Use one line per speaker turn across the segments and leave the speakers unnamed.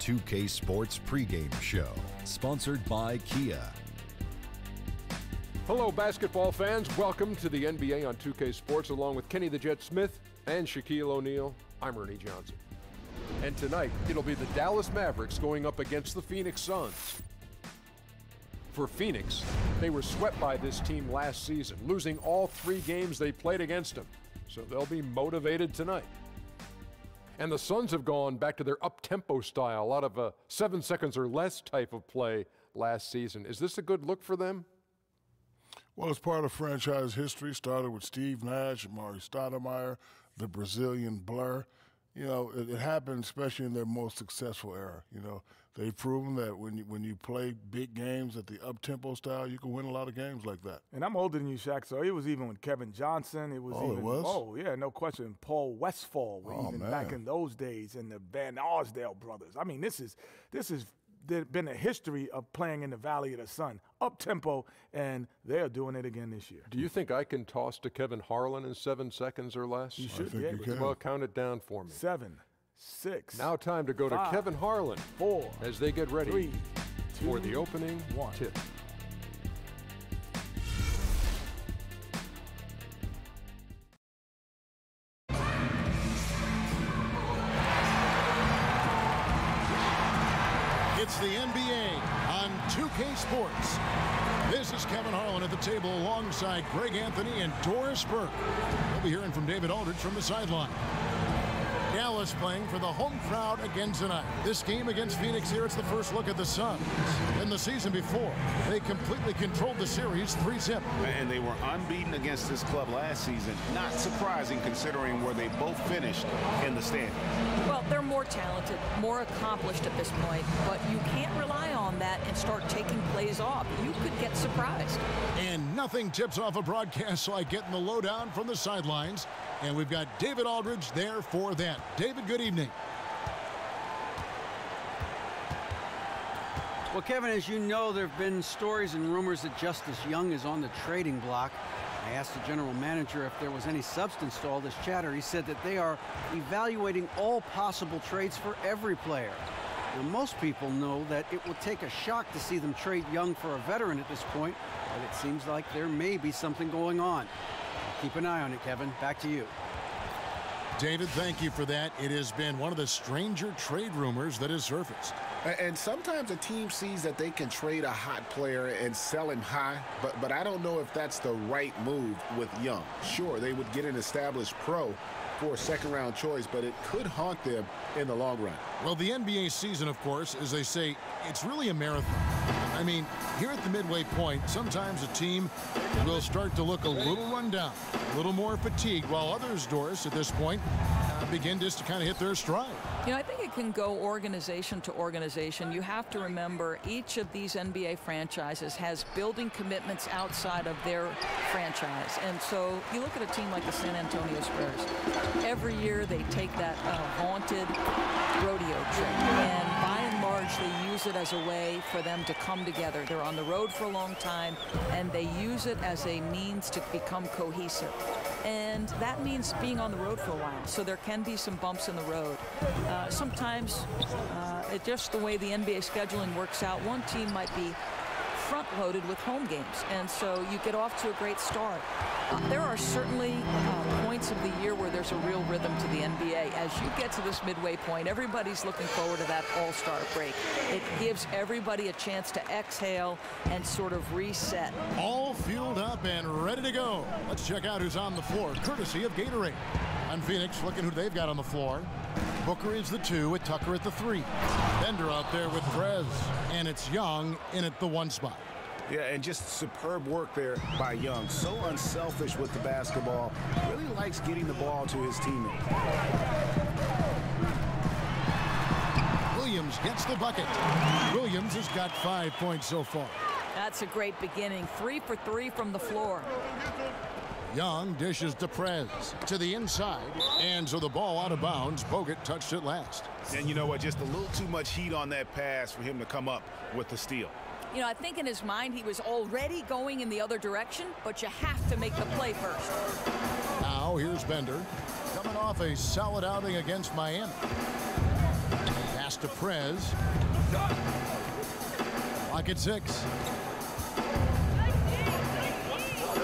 2K Sports pregame show, sponsored by Kia.
Hello, basketball fans. Welcome to the NBA on 2K Sports, along with Kenny the Jet Smith and Shaquille O'Neal. I'm Ernie Johnson. And tonight, it'll be the Dallas Mavericks going up against the Phoenix Suns. For Phoenix, they were swept by this team last season, losing all 3 games they played against them. So they'll be motivated tonight. And the Suns have gone back to their up-tempo style, a lot of 7 seconds or less type of play last season. Is this a good look for them?
Well, it's part of franchise history. Started with Steve Nash, Amari Stoudemire, the Brazilian Blur. You know, it happened especially in their most successful era. You know, they've proven that when you play big games at the up-tempo style, you can win a lot of games like that.
And I'm older than you, Shaq, so it was even with Kevin Johnson. It was
it was?
Oh, yeah, no question. Paul Westphal, back in those days, and the Van Arsdale brothers. I mean, this is been a history of playing in the Valley of the Sun, up-tempo, and they're doing it again this year.
Do you think I can toss to Kevin Harlan in 7 seconds or less?
You should
be able to.
Well, count it down for me.
7, 6.
Now time to go
5,
to Kevin Harlan
4
as they get ready
3, 2,
for the opening
1.
tip.
It's the NBA on 2K Sports. This is Kevin Harlan at the table alongside Greg Anthony and Doris Burke. We'll be hearing from David Aldridge from the sideline. Dallas playing for the home crowd again tonight. This game against Phoenix here, it's the first look at the Suns. In the season before, they completely controlled the series 3-0.
And they were unbeaten against this club last season. Not surprising considering where they both finished in the standings.
Well, they're more talented, more accomplished at this point, but you can't rely on that and start taking plays off. You could get surprised.
And nothing tips off a broadcast like getting the lowdown from the sidelines. And we've got David Aldridge there for that. David, good evening.
Well, Kevin, as you know, there have been stories and rumors that Justice Young is on the trading block. I asked the general manager if there was any substance to all this chatter. He said that they are evaluating all possible trades for every player. Now, most people know that it will take a shock to see them trade Young for a veteran at this point, but it seems like there may be something going on. Keep an eye on it, Kevin. Back to you.
David, thank you for that. It has been one of the stranger trade rumors that has surfaced.
And sometimes a team sees that they can trade a hot player and sell him high, but I don't know if that's the right move with Young. Sure, they would get an established pro for a second-round choice, but it could haunt them in the long run.
Well, the NBA season, of course, as they say, it's really a marathon. I mean, here at the midway point, sometimes a team will start to look a little run down, a little more fatigued, while others, Doris, at this point, begin just to kind of hit their stride.
You know, I think it can go organization to organization. You have to remember each of these NBA franchises has building commitments outside of their franchise. And so you look at a team like the San Antonio Spurs. Every year they take that vaunted rodeo trip, and by and large they use it as a way for them to come together. They're on the road for a long time, and they use it as a means to become cohesive. And that means being on the road for a while, so there can be some bumps in the road. Sometimes, it's just the way the NBA scheduling works out, one team might be front-loaded with home games, and so you get off to a great start. There are certainly points of the year where there's a real rhythm to the NBA. As you get to this midway point, everybody's looking forward to that all-star break. It gives everybody a chance to exhale and sort of reset.
All fueled up and ready to go. Let's check out who's on the floor, courtesy of Gatorade. On Phoenix, looking who they've got on the floor. Booker is the 2 with Tucker at the 3. Bender out there with Prez, and it's Young in at the 1 spot.
Yeah, and just superb work there by Young. So unselfish with the basketball. Really likes getting the ball to his teammates.
Williams gets the bucket. Williams has got 5 points so far.
That's a great beginning. 3 for 3 from the floor.
Young dishes to Prez to the inside, and so the ball out of bounds. Bogut touched it last.
And you know what? Just a little too much heat on that pass for him to come up with the steal.
You know, I think in his mind he was already going in the other direction, but you have to make the play first.
Now here's Bender, coming off a solid outing against Miami. Pass to Prez. Lock at 6.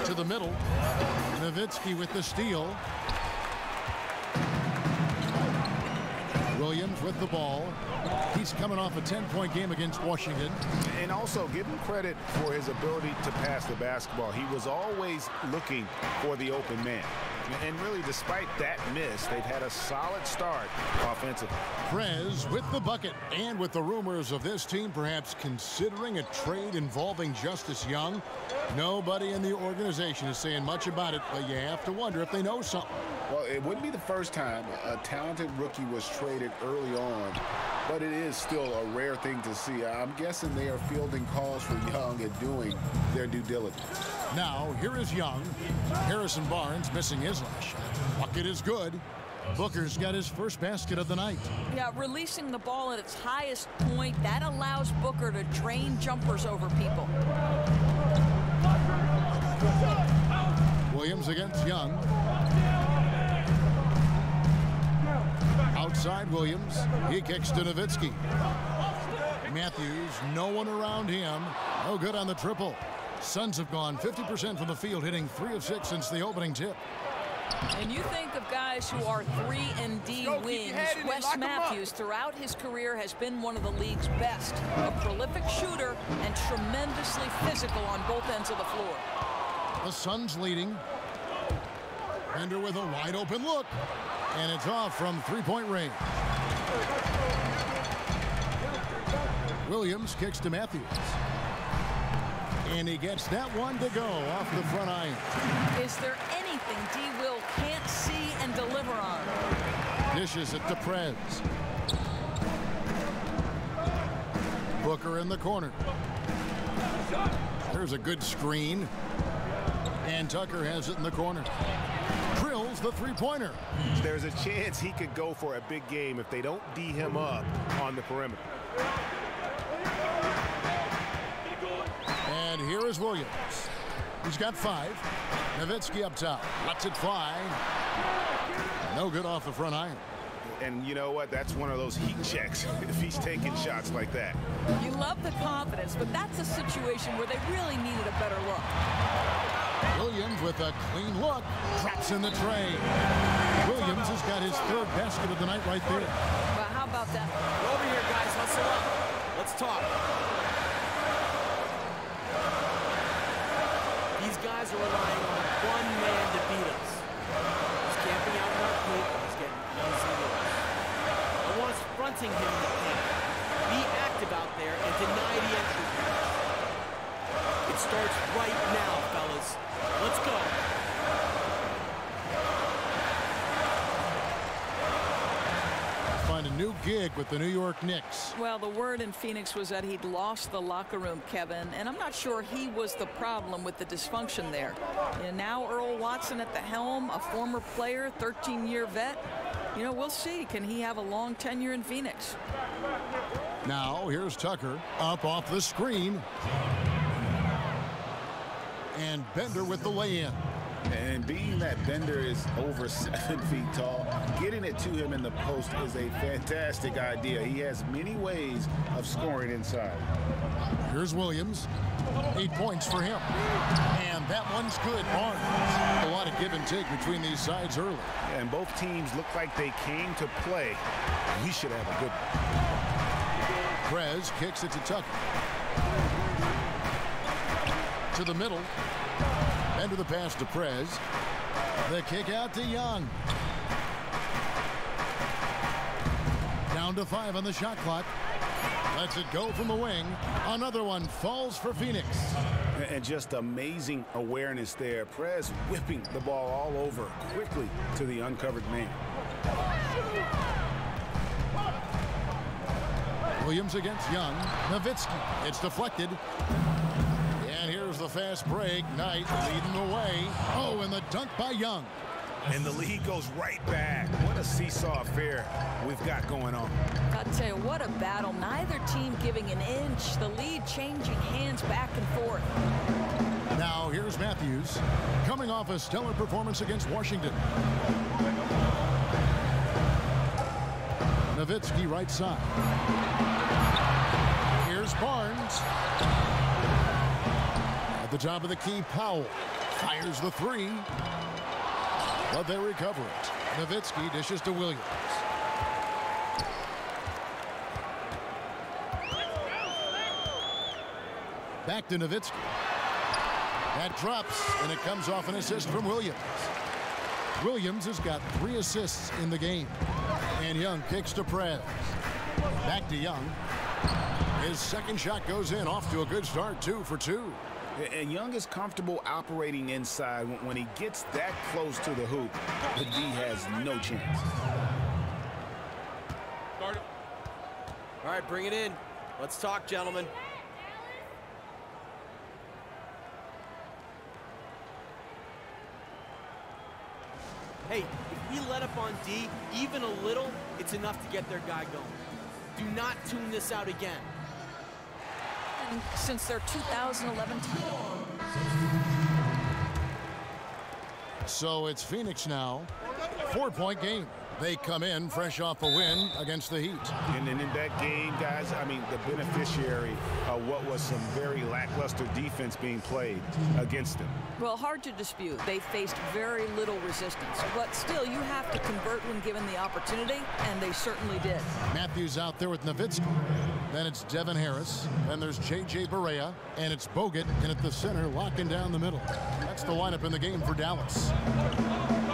To the middle. Nowitzki with the steal. Williams with the ball. He's coming off a 10-point game against Washington.
And also give him credit for his ability to pass the basketball. He was always looking for the open man. And really, despite that miss, they've had a solid start offensively.
Prez with the bucket. And with the rumors of this team perhaps considering a trade involving Justice Young, nobody in the organization is saying much about it, but you have to wonder if they know something.
Well, it wouldn't be the first time a talented rookie was traded early on, but it is still a rare thing to see. I'm guessing they are fielding calls for Young and doing their due diligence.
Now, here is Young. Harrison Barnes missing his last shot. Bucket is good. Booker's got his first basket of the night.
Yeah, releasing the ball at its highest point, that allows Booker to drain jumpers over people.
Williams against Young. Outside Williams. He kicks to Nowitzki. Matthews, no one around him. No good on the triple. Suns have gone 50% from the field, hitting 3 of 6 since the opening tip.
And you think of guys who are 3-and-D wings. Wes Matthews, throughout his career, has been one of the league's best. A prolific shooter and tremendously physical on both ends of the floor.
The Suns leading. Bender with a wide open look. And it's off from three-point range. Williams kicks to Matthews. And he gets that one to go off the front iron.
Is there anything D. Will can't see and deliver on?
Dishes it to Prez. Booker in the corner. There's a good screen. And Tucker has it in the corner. Drills the three-pointer.
There's a chance he could go for a big game if they don't D him up on the perimeter.
And here is Williams. He's got 5. Nowitzki up top. Lets it fly. No good off the front iron.
And you know what? That's one of those heat checks if he's taking shots like that.
You love the confidence, but that's a situation where they really needed a better look.
Williams with a clean look. Drops in the tray. Williams has got his 3rd basket of the night right there.
Well, how about that?
Over here, guys. Hustle up. Let's talk. These guys are relying on one man to beat us. He's camping out in our paint. He's getting easy looks. I want us fronting him in the paint. Be active out there and deny the entry. It starts right now, fellas. Let's go.
Find a new gig with the New York Knicks.
Well, the word in Phoenix was that he'd lost the locker room, Kevin, and I'm not sure he was the problem with the dysfunction there. And now Earl Watson at the helm, a former player, 13-year vet. You know, we'll see. Can he have a long tenure in Phoenix?
Now, here's Tucker up off the screen. And Bender with the lay-in.
And being that Bender is over 7 feet tall, getting it to him in the post is a fantastic idea. He has many ways of scoring inside.
Here's Williams. 8 points for him. And that one's good. Barnes. A lot of give and take between these sides early.
Yeah, and both teams look like they came to play. We should have a good one.
Prez kicks it to Tucker. To the middle. Bender the pass to Prez. The kick out to Young. Down to 5 on the shot clock. Lets it go from the wing. Another one falls for Phoenix.
And just amazing awareness there. Prez whipping the ball all over quickly to the uncovered man.
Williams against Young. Nowitzki. It's deflected. And here's the fast break. Knight leading the way. Oh, and the dunk by Young.
And the lead goes right back. What a seesaw affair we've got going on.
I'll tell you, what a battle. Neither team giving an inch. The lead changing hands back and forth.
Now here's Matthews, coming off a stellar performance against Washington. Nowitzki right side. Here's Barnes. At the top of the key, Powell fires the three, but they recover it. Nowitzki dishes to Williams. Back to Nowitzki. That drops, and it comes off an assist from Williams. Williams has got 3 assists in the game. And Young kicks to Prez. Back to Young. His second shot goes in, off to a good start, 2 for 2.
And Young is comfortable operating inside. When he gets that close to the hoop, the D has no chance.
All right, bring it in. Let's talk, gentlemen. Hey, if we let up on D even a little, it's enough to get their guy going. Do not tune this out again.
And since their 2011 title.
So it's Pheonix now. 4-point game. They come in fresh off a win against the Heat.
And in that game, guys, I mean, the beneficiary of what was some very lackluster defense being played against them.
Well, hard to dispute. They faced very little resistance. But still, you have to convert when given the opportunity, and they certainly did.
Matthews out there with Nowitzki. Then it's Devin Harris. Then there's J.J. Barea. And it's Bogut in at the center, locking down the middle. That's the lineup in the game for Dallas.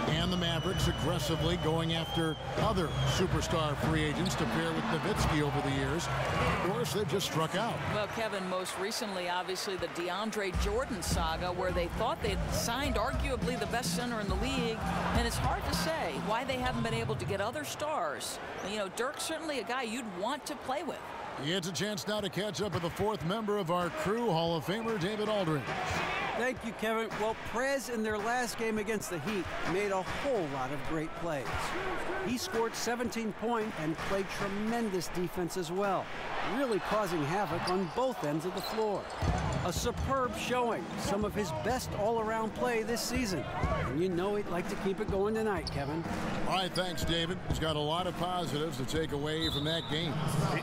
And the Mavericks aggressively going after other superstar free agents to pair with Nowitzki over the years. Of course, they've just struck out.
Well, Kevin, most recently, obviously, the DeAndre Jordan saga, where they thought they'd signed arguably the best center in the league. And it's hard to say why they haven't been able to get other stars. You know, Dirk's certainly a guy you'd want to play with.
It's a chance now to catch up with the 4th member of our crew, Hall of Famer David Aldridge.
Thank you, Kevin. Well, Prez in their last game against the Heat made a whole lot of great plays. He scored 17 points and played tremendous defense as well, really causing havoc on both ends of the floor. A superb showing, some of his best all-around play this season. And you know he'd like to keep it going tonight, Kevin.
All right, thanks, David. He's got a lot of positives to take away from that game.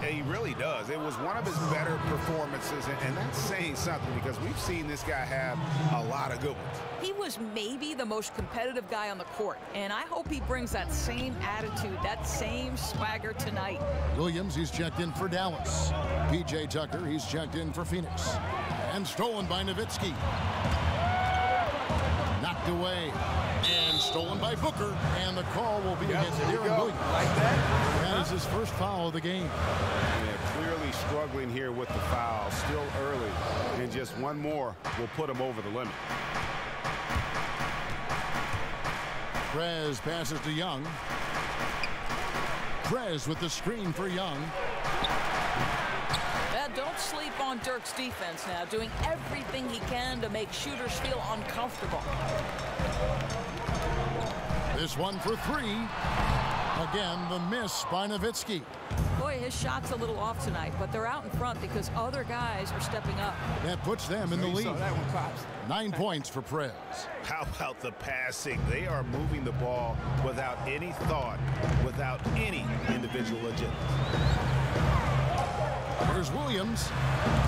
He really does. It was one of his better performances, and that's saying something because we've seen this guy have a lot of good ones.
He was maybe the most competitive guy on the court, and I hope he brings that same attitude, that same swagger tonight.
Williams, he's checked in for Dallas. P.J. Tucker, he's checked in for Pheonix. And stolen by Nowitzki. Knocked away. And stolen by Booker. And the call will be against Dirk Nowitzki.
Like that?
That is his first foul of the game.
Yeah, clearly struggling here with the foul. Still early. And just one more will put him over the limit.
Prez passes to Young. Prez with the screen for Young.
Don't sleep on Dirk's defense now, doing everything he can to make shooters feel uncomfortable.
This one for 3. Again, the miss by Nowitzki.
Boy, his shot's a little off tonight, but they're out in front because other guys are stepping up.
That puts them in the lead. 9 points for Prez.
How about the passing? They are moving the ball without any thought, without any individual agenda.
Here's Williams,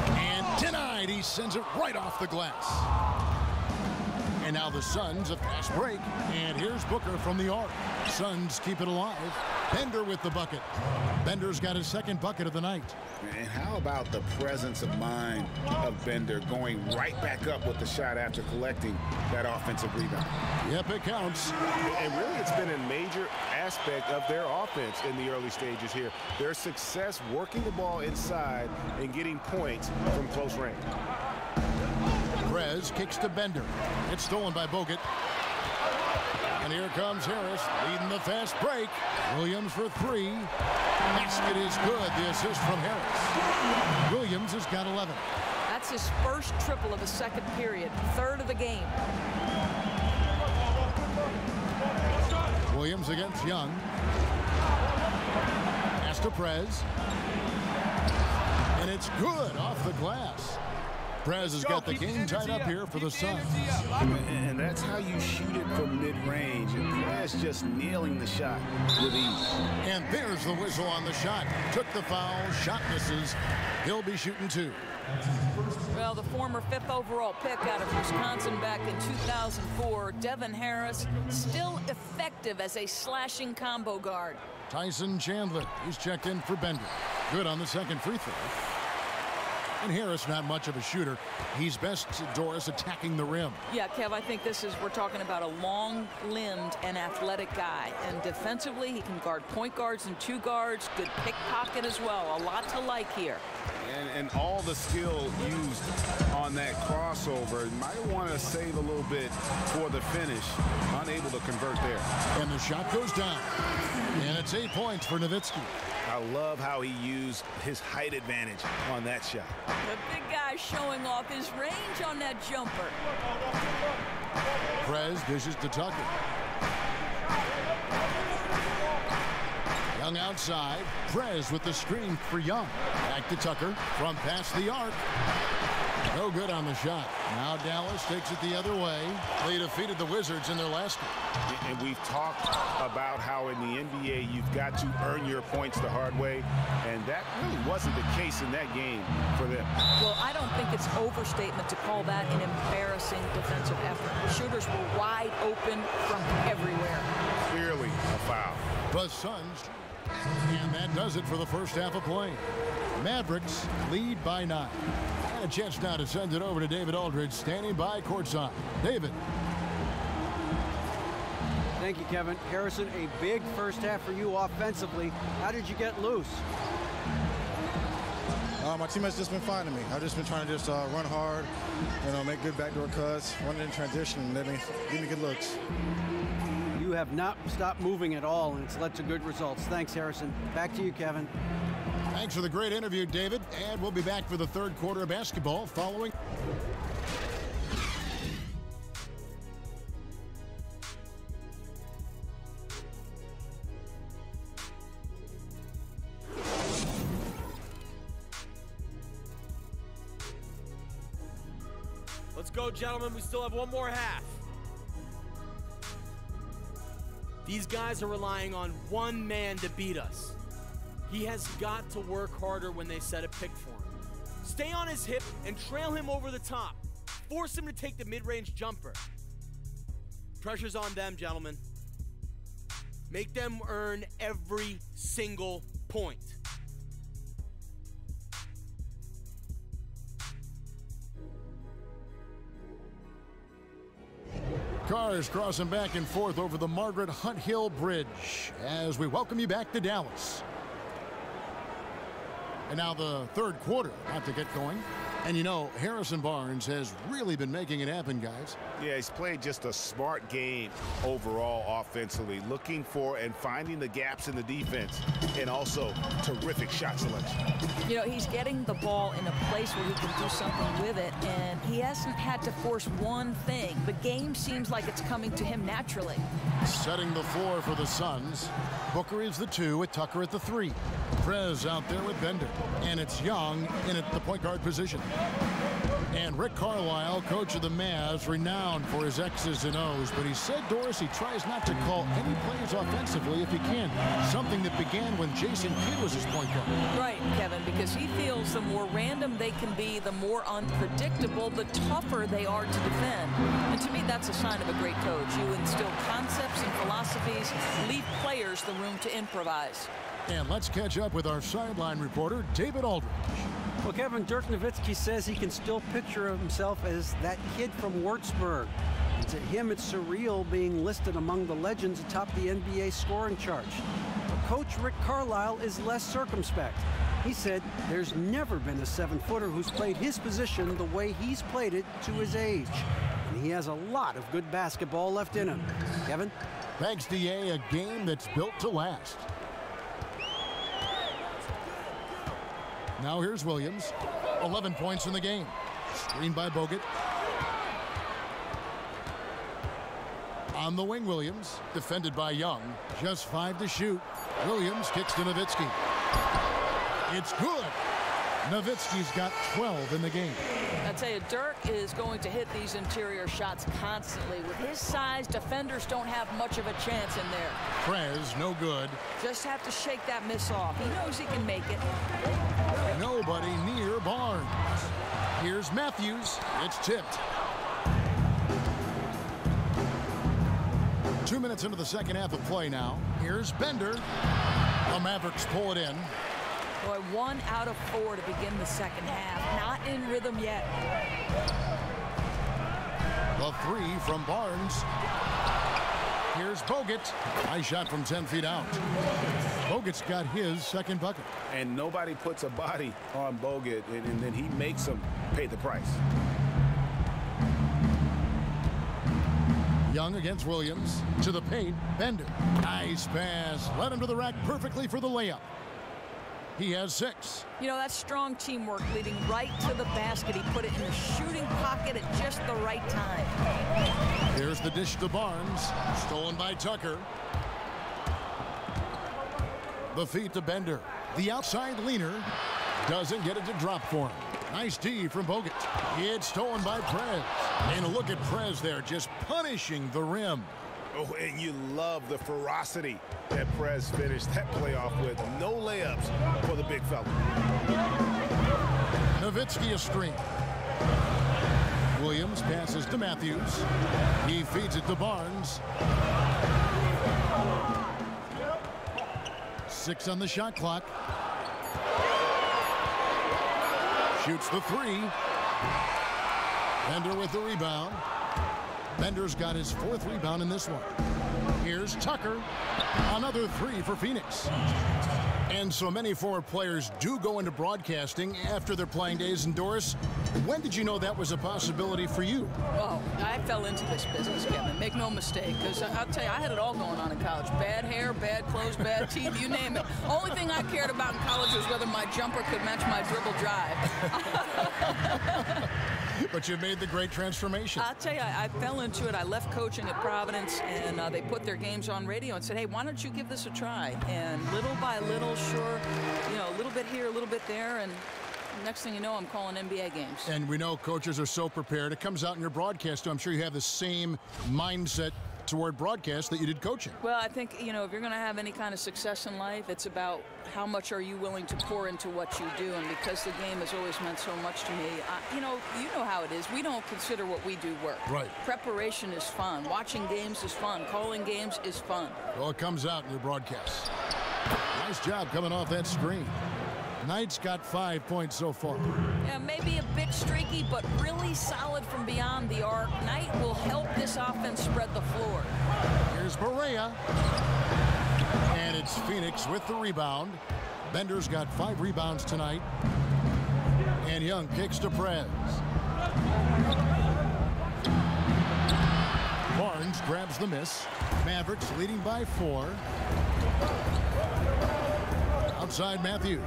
and denied. He sends it right off the glass. And now the Suns, a fast break, and here's Booker from the arc. Suns keep it alive. Bender with the bucket. Bender's got his second bucket of the night.
And how about the presence of mind of Bender going right back up with the shot after collecting that offensive rebound?
Yep, it counts.
And really, it's been a major aspect of their offense in the early stages here. Their success working the ball inside and getting points from close range.
Prez kicks to Bender. It's stolen by Bogut. And here comes Harris leading the fast break. Williams for 3. Basket is good. The assist from Harris. Williams has got 11.
That's his first triple of the second period, 3rd of the game.
Williams against Young. Pass to Prez. And it's good off the glass. Prez has got the game tied up here for the Suns.
And that's how you shoot it from mid-range. And Prez just nailing the shot with ease.
And there's the whistle on the shot. Took the foul, shot misses. He'll be shooting 2.
Well, the former 5th overall pick out of Wisconsin back in 2004, Devin Harris, still effective as a slashing combo guard.
Tyson Chandler, he's checked in for Bender. Good on the second free throw. And Harris, not much of a shooter. He's best, Doris, attacking the rim.
Yeah, Kev, I think we're talking about a long-limbed and athletic guy. And defensively, he can guard point guards and 2 guards. Good pickpocket as well. A lot to like here.
And all the skill used on that crossover. Might want to save a little bit for the finish. Unable to convert there.
And the shot goes down. And it's 8 points for Nowitzki.
I love how he used his height advantage on that shot.
The big guy showing off his range on that jumper.
Prez dishes to Tucker. Young outside. Prez with the screen for Young. Back to Tucker from past the arc. No good on the shot. Now Dallas takes it the other way. They defeated the Wizards in their last game.
And we've talked about how in the NBA you've got to earn your points the hard way. And that really wasn't the case in that game for them.
Well, I don't think it's overstatement to call that an embarrassing defensive effort. The shooters were wide open from everywhere.
Clearly a foul.
The Suns. And that does it for the first half of play. Mavericks lead by 9. And a chance now to send it over to David Aldridge, standing by courtside. David.
Thank you, Kevin. Harrison, a big first half for you offensively. How did you get loose?
My teammates just been fine to me. I've just been trying to run hard, make good backdoor cuts, run in transition, and give me good looks.
You have not stopped moving at all, and it's led to good results. Thanks, Harrison. Back to you, Kevin.
Thanks for the great interview, David. And we'll be back for the third quarter of basketball following.
Let's go, gentlemen. We still have one more half. These guys are relying on one man to beat us. He has got to work harder when they set a pick for him. Stay on his hip and trail him over the top. Force him to take the mid-range jumper. Pressure's on them, gentlemen. Make them earn every single point.
Cars crossing back and forth over the Margaret Hunt Hill Bridge as we welcome you back to Dallas. And now the third quarter about to get going. And Harrison Barnes has really been making it happen, guys.
Yeah, he's played just a smart game overall offensively, looking for and finding the gaps in the defense, and also terrific shot selection.
He's getting the ball in a place where he can do something with it, and he hasn't had to force one thing. The game seems like it's coming to him naturally.
Setting the floor for the Suns. Booker is the 2 with Tucker at the 3. Prez out there with Bender. And it's Young in at the point guard position. And Rick Carlisle, coach of the Mavs, renowned for his X's and O's, but he said, Doris, he tries not to call any plays offensively if he can. Something that began when Jason Kidd was his point guard.
Right, Kevin, because he feels the more random they can be, the more unpredictable, the tougher they are to defend. And to me, that's a sign of a great coach. You instill concepts and philosophies, leave players the room to improvise.
And let's catch up with our sideline reporter, David Aldridge.
Well, Kevin, Dirk Nowitzki says he can still picture himself as that kid from Würzburg. And to him, it's surreal being listed among the legends atop the NBA scoring chart. But Coach Rick Carlisle is less circumspect. He said there's never been a 7-footer who's played his position the way he's played it to his age. And he has a lot of good basketball left in him. Kevin?
Thanks, D.A. A game that's built to last. Now here's Williams. 11 points in the game. Screened by Bogut. On the wing, Williams. Defended by Young. Just 5 to shoot. Williams kicks to Nowitzki. It's good. Nowitzki's got 12 in the game.
I tell you, Dirk is going to hit these interior shots constantly. With his size, defenders don't have much of a chance in there.
Prez, no good.
Just have to shake that miss off. He knows he can make it.
Nobody near Barnes. Here's Matthews. It's tipped. 2 minutes into the second half of play now. Here's Bender. The Mavericks pull it in.
Boy, 1 out of 4 to begin the second half. Not in rhythm yet.
The 3 from Barnes. Here's Bogut. Nice shot from 10 feet out. Bogut's got his second bucket.
And nobody puts a body on Bogut, and then he makes him pay the price.
Young against Williams. To the paint. Bender. Nice pass. Led him to the rack perfectly for the layup. He has 6.
You know, that's strong teamwork leading right to the basket. He put it in the shooting pocket at just the right time.
Here's the dish to Barnes. Stolen by Tucker. The feed to Bender. The outside leaner. Doesn't get it to drop for him. Nice D from Bogut. It's stolen by Prez. And look at Prez there, just punishing the rim.
Oh, and you love the ferocity that Prez finished that playoff with. No layups for the big fella.
Nowitzki a screen. Williams passes to Matthews. He feeds it to Barnes. 6 on the shot clock. Shoots the 3. Bender with the rebound. Bender's got his 4th rebound in this one. Here's Tucker. Another 3 for Pheonix. And so many former players do go into broadcasting after their playing days. And Doris, when did you know that was a possibility for you?
Well, I fell into this business, Kevin. Make no mistake, because I'll tell you, I had it all going on in college. Bad hair, bad clothes, bad teeth, you name it. Only thing I cared about in college was whether my jumper could match my dribble drive.
But you made the great transformation.
I'll tell you, I fell into it. I left coaching at Providence, and they put their games on radio and said, hey, why don't you give this a try? And little by little, sure, you know, a little bit here, a little bit there, and next thing you know, I'm calling NBA games.
And we know coaches are so prepared. It comes out in your broadcast, too. I'm sure you have the same mindset toward broadcast that you did coaching.
Well, I think, you know, if you're going to have any kind of success in life, it's about how much are you willing to pour into what you do. And because the game has always meant so much to me, you know how it is. We don't consider what we do work.
Right.
Preparation is fun. Watching games is fun. Calling games is fun.
Well, it comes out in your broadcast. Nice job coming off that screen. Knight's got 5 points so far.
Yeah, maybe a bit streaky, but really solid from beyond the arc. Knight will help this offense spread the floor.
Here's Barea. And it's Pheonix with the rebound. Bender's got 5 rebounds tonight. And Young kicks to Prez. Barnes grabs the miss. Mavericks leading by 4. Outside Matthews.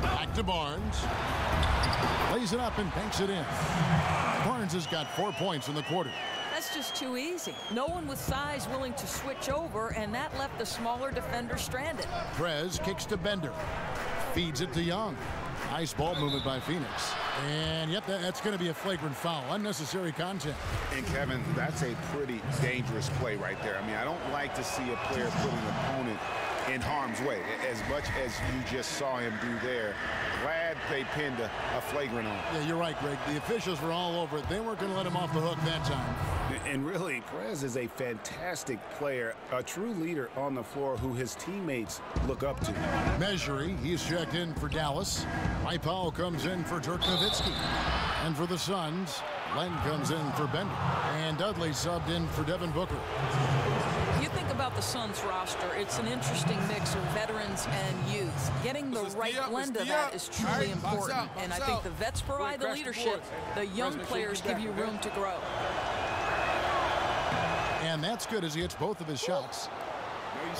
Back to Barnes. Lays it up and banks it in. Barnes has got 4 points in the quarter.
That's just too easy. No one with size willing to switch over, and that left the smaller defender stranded.
Prez kicks to Bender. Feeds it to Young. Nice ball movement by Pheonix. And yep, that's going to be a flagrant foul. Unnecessary contact.
And Kevin, that's a pretty dangerous play right there. I mean, I don't like to see a player put an opponent in harm's way, as much as you just saw him do there. Glad they pinned a flagrant on.
Yeah, you're right, Greg. The officials were all over it. They weren't going to let him off the hook that time.
And really, Prez is a fantastic player, a true leader on the floor who his teammates look up to.
Measury, he's checked in for Dallas. Mike Powell comes in for Dirk Nowitzki. And for the Suns, Len comes in for Bender. And Dudley subbed in for Devin Booker.
You think about the Suns roster, it's an interesting mix of veterans and youth. Getting the right blend of that is truly important. And I think the vets provide the leadership. The young players give you room to grow.
And that's good as he hits both of his shots.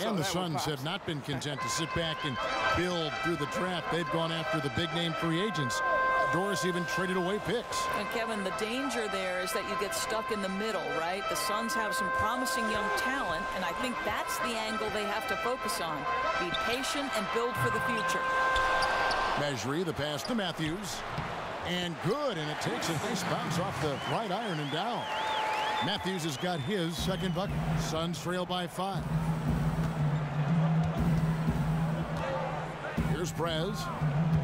And the Suns have not been content to sit back and build through the draft. They've gone after the big-name free agents. Doris even traded away picks.
And Kevin, the danger there is that you get stuck in the middle, right? The Suns have some promising young talent, and I think that's the angle they have to focus on. Be patient and build for the future.
Measury, the pass to Matthews. And good, and it takes a nice bounce off the right iron and down. Matthews has got his second bucket. Suns trail by 5. Here's Prez.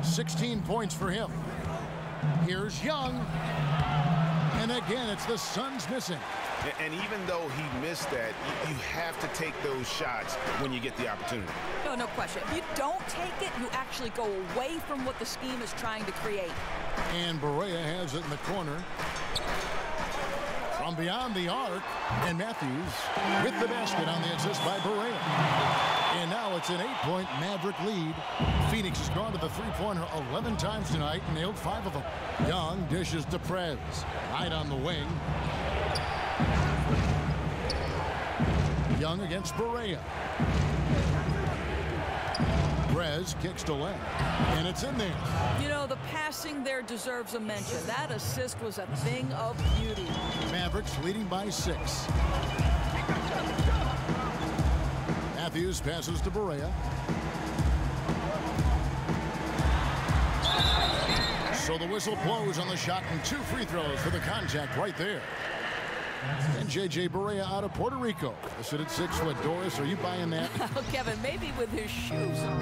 16 points for him. Here's Young. And again, it's the Suns missing.
And even though he missed that, you have to take those shots when you get the opportunity.
No question. If you don't take it, you actually go away from what the scheme is trying to create.
And Barea has it in the corner. From beyond the arc, and Matthews with the basket on the assist by Barea. And now it's an 8-point Maverick lead. Pheonix has gone to the three-pointer 11 times tonight and nailed 5 of them. Young dishes to Prez. Right on the wing. Young against Barea. Prez kicks to left, and it's in there.
You know, the passing there deserves a mention. That assist was a thing of beauty.
Mavericks leading by 6. Matthews passes to Barea. So the whistle blows on the shot, and 2 free throws for the contact right there. And J.J. Barea out of Puerto Rico. Listed at 6 foot. Doris, are you buying that?
Oh, Kevin, maybe with his shoes on.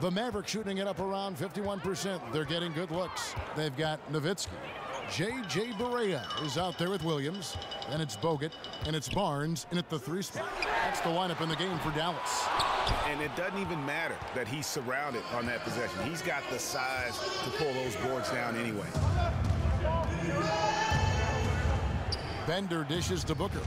The Mavericks shooting it up around 51%. They're getting good looks. They've got Nowitzki. J.J. Barea is out there with Williams. Then it's Bogut, and it's Barnes, and at the 3 spot. That's the lineup in the game for Dallas.
And it doesn't even matter that he's surrounded on that possession. He's got the size to pull those boards down anyway.
Bender dishes to Booker.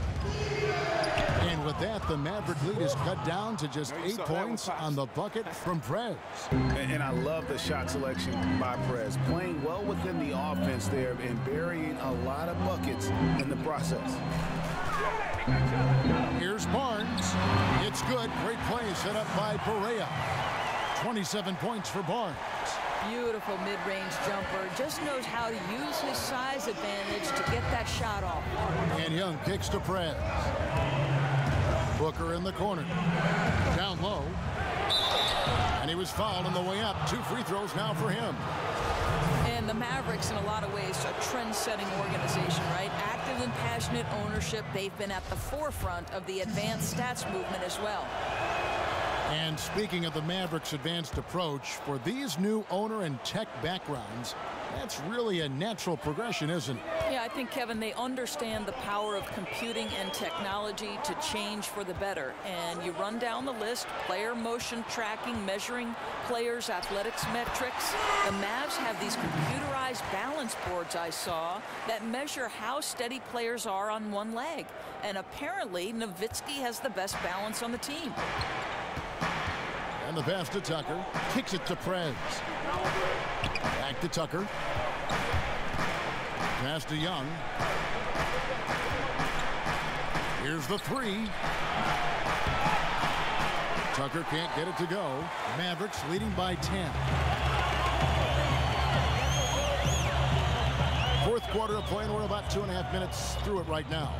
And with that, the Maverick lead is cut down to just 8 points on the bucket from Prez.
And I love the shot selection by Prez. Playing well within the offense there and burying a lot of buckets in the process.
Here's Barnes. It's good. Great play set up by Barea. 27 points for Barnes.
Beautiful mid-range jumper. Just knows how to use his size advantage to get that shot off.
And Young kicks to Prez. Booker in the corner. Down low. And he was fouled on the way up. 2 free throws now for him.
And the Mavericks, in a lot of ways, a trend-setting organization, right? Active and passionate ownership. They've been at the forefront of the advanced stats movement as well.
And speaking of the Mavericks' advanced approach, for these new owner and tech backgrounds, that's really a natural progression, isn't it?
Yeah, I think, Kevin, they understand the power of computing and technology to change for the better. And you run down the list, player motion tracking, measuring players' athletics metrics. The Mavs have these computerized balance boards I saw that measure how steady players are on one leg. And apparently, Nowitzki has the best balance on the team.
And the pass to Tucker. Kicks it to Prez. Back to Tucker. Pass to Young. Here's the 3. Tucker can't get it to go. Mavericks leading by 10. Fourth quarter of play, and we're about 2.5 minutes through it right now.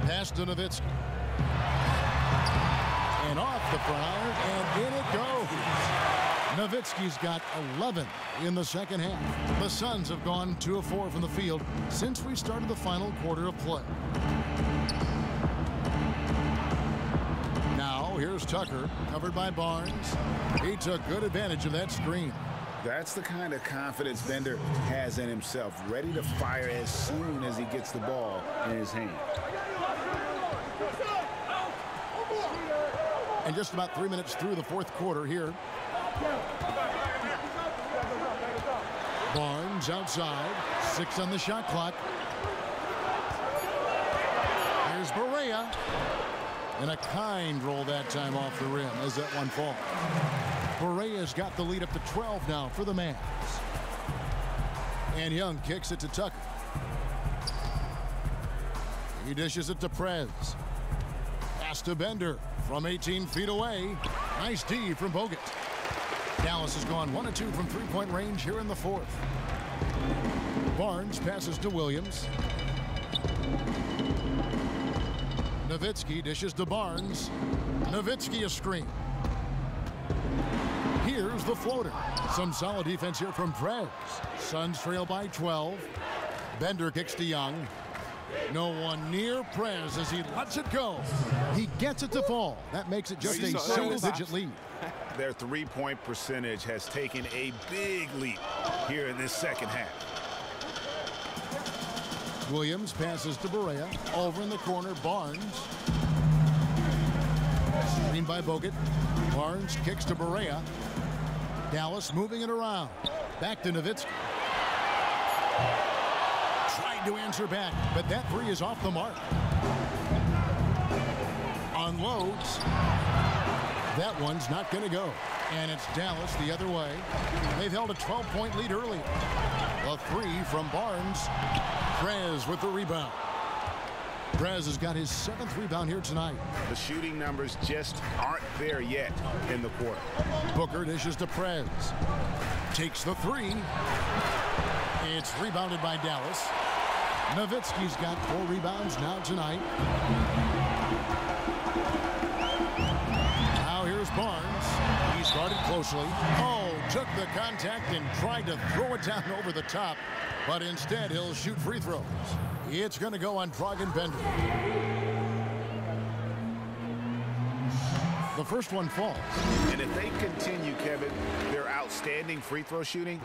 Pass to Nowitzki. And off the front, and in it goes. Nowitzki's got 11 in the second half. The Suns have gone 2 of 4 from the field since we started the final quarter of play. Now, here's Tucker, covered by Barnes. He took good advantage of that screen.
That's the kind of confidence Bender has in himself, ready to fire as soon as he gets the ball in his hand.
And just about 3 minutes through the fourth quarter here. Barnes outside. 6 on the shot clock. Here's Barea. And a kind roll that time off the rim as that one falls. Barea's got the lead up to 12 now for the Mavs. And Young kicks it to Tucker. He dishes it to Prez. Pass to Bender from 18 feet away. Nice D from Bogut. Dallas has gone 1 of 2 from three-point range here in the fourth. Barnes passes to Williams. Nowitzki dishes to Barnes. Nowitzki a screen. Here's the floater. Some solid defense here from Prez. Suns trail by 12. Bender kicks to Young. No one near Prez as he lets it go. He gets it to fall. That makes it just a single-digit lead.
Their three-point percentage has taken a big leap here in this second half.
Williams passes to Barea. Over in the corner, Barnes. Screen by Bogut. Barnes kicks to Barea. Dallas moving it around. Back to Nowitzki. Tried to answer back, but that three is off the mark. Unloads. That one's not going to go. And it's Dallas the other way. They've held a 12-point lead early. A three from Barnes. Prez with the rebound. Prez has got his 7th rebound here tonight.
The shooting numbers just aren't there yet in the quarter.
Booker dishes to Prez. Takes the three. It's rebounded by Dallas. Nowitzki's got 4 rebounds now tonight. Now here's Barnes. He's guarded closely. Oh, took the contact and tried to throw it down over the top, but instead he'll shoot free throws. It's going to go on Dragan Bender. The first one falls.
And if they continue, Kevin, their outstanding free throw shooting,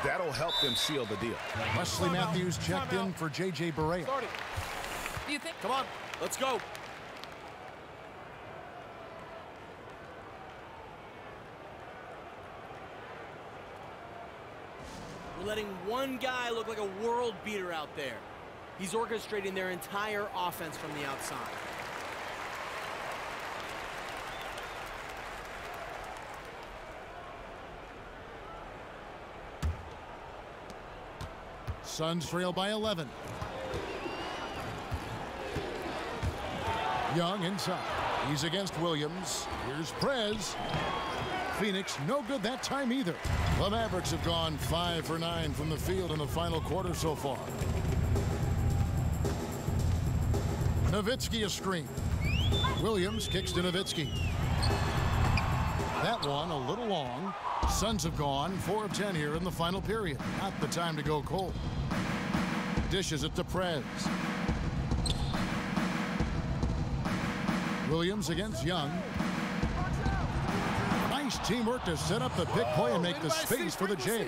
that'll help them seal the deal.
Wesley Matthews checked in for J.J. Barea.
Do you think?
Come on, let's go. We're letting one guy look like a world beater out there. He's orchestrating their entire offense from the outside.
Suns trail by 11. Young inside. He's against Williams. Here's Prez. Pheonix no good that time either. The Mavericks have gone 5 for 9 from the field in the final quarter so far. Nowitzki a screen. Williams kicks to Nowitzki. That one a little long. Suns have gone 4 of 10 here in the final period. Not the time to go cold. Dishes it to Prez. Williams against Young. Nice teamwork to set up the pick play and make the space for the J.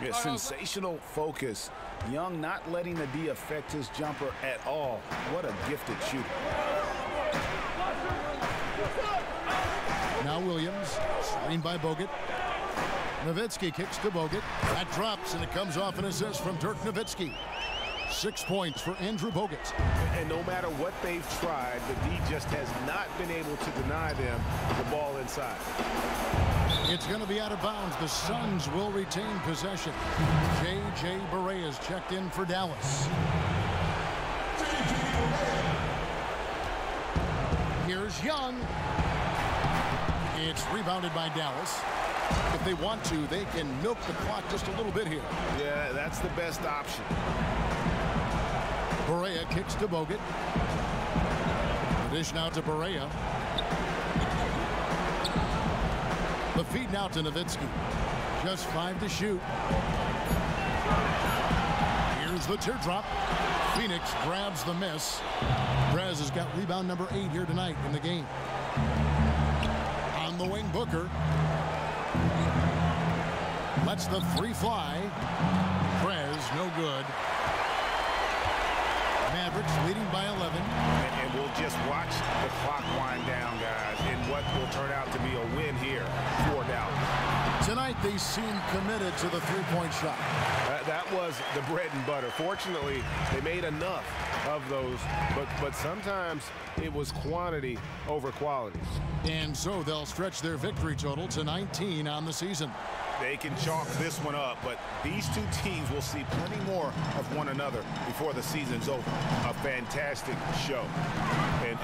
Yeah, sensational focus. Young not letting the D affect his jumper at all. What a gifted shooter.
Now Williams, screened by Bogut. Nowitzki kicks to Bogut. That drops, and it comes off an assist from Dirk Nowitzki. 6 points for Andrew Bogut.
And no matter what they've tried, the D just has not been able to deny them the ball inside.
It's going to be out of bounds. The Suns will retain possession. J.J. Barea is checked in for Dallas. Here's Young. It's rebounded by Dallas. If they want to, they can milk the clock just a little bit here.
Yeah, that's the best option.
Barea kicks to Bogut. The dish now to Barea. The feed now to Nowitzki. Just 5 to shoot. Here's the teardrop. Pheonix grabs the miss. Prez has got rebound number 8 here tonight in the game. On the wing, Booker. Lets the three fly. Prez, no good. Mavericks leading by 11.
And we'll just watch the clock wind down, guys, in what will turn out to be a win here for Dallas.
Tonight, they seem committed to the three-point shot.
That was the bread and butter. Fortunately, they made enough of those, but sometimes it was quantity over quality.
And so they'll stretch their victory total to 19 on the season.
They can chalk this one up, but these two teams will see plenty more of one another before the season's over. A fantastic show.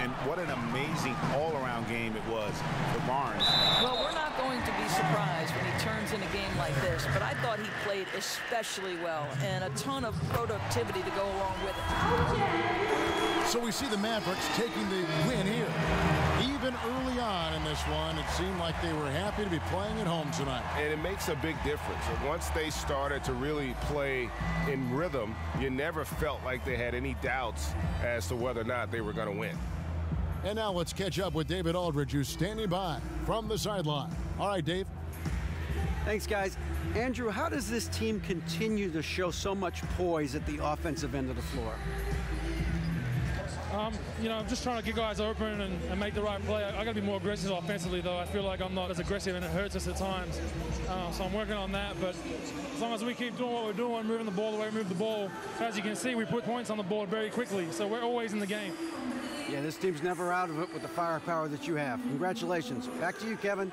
And what an amazing all-around game it was for Barnes.
Well, we're not going to be surprised when he turns in a game like this, but I thought he played especially well, and a ton of productivity to go along with it.
So we see the Mavericks taking the win here. Even even early on in this one, it seemed like they were happy to be playing at home tonight.
And it makes a big difference. And once they started to really play in rhythm, you never felt like they had any doubts as to whether or not they were going to win.
And now let's catch up with David Aldridge, who's standing by from the sideline. All right, Dave.
Thanks, guys. Andrew, how does this team continue to show so much poise at the offensive end of the floor?
You know, I'm just trying to get guys open and make the right play. I got to be more aggressive offensively, though. I feel like I'm not as aggressive, and it hurts us at times. So I'm working on that. But as long as we keep doing what we're doing, moving the ball the way we move the ball, as you can see, we put points on the board very quickly. So we're always in the game.
Yeah, this team's never out of it with the firepower that you have. Congratulations. Back to you, Kevin.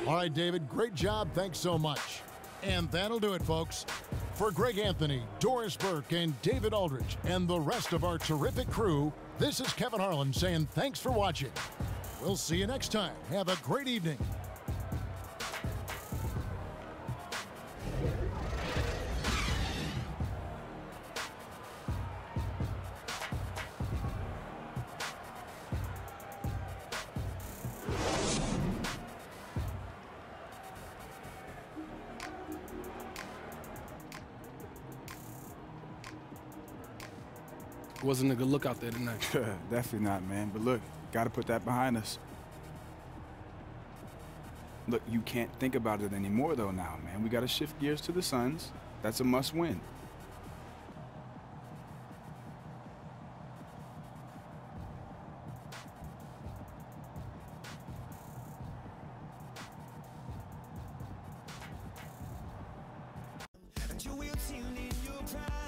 All right, David, great job. Thanks so much. And that'll do it, folks. For Greg Anthony, Doris Burke, and David Aldridge, and the rest of our terrific crew, this is Kevin Harlan saying thanks for watching. We'll see you next time. Have a great evening.
Wasn't a good look out there tonight.
Definitely not, man. But look, got to put that behind us. Look, you can't think about it anymore, though, now, man. We got to shift gears to the Suns. That's a must-win.
You will tune in your pride.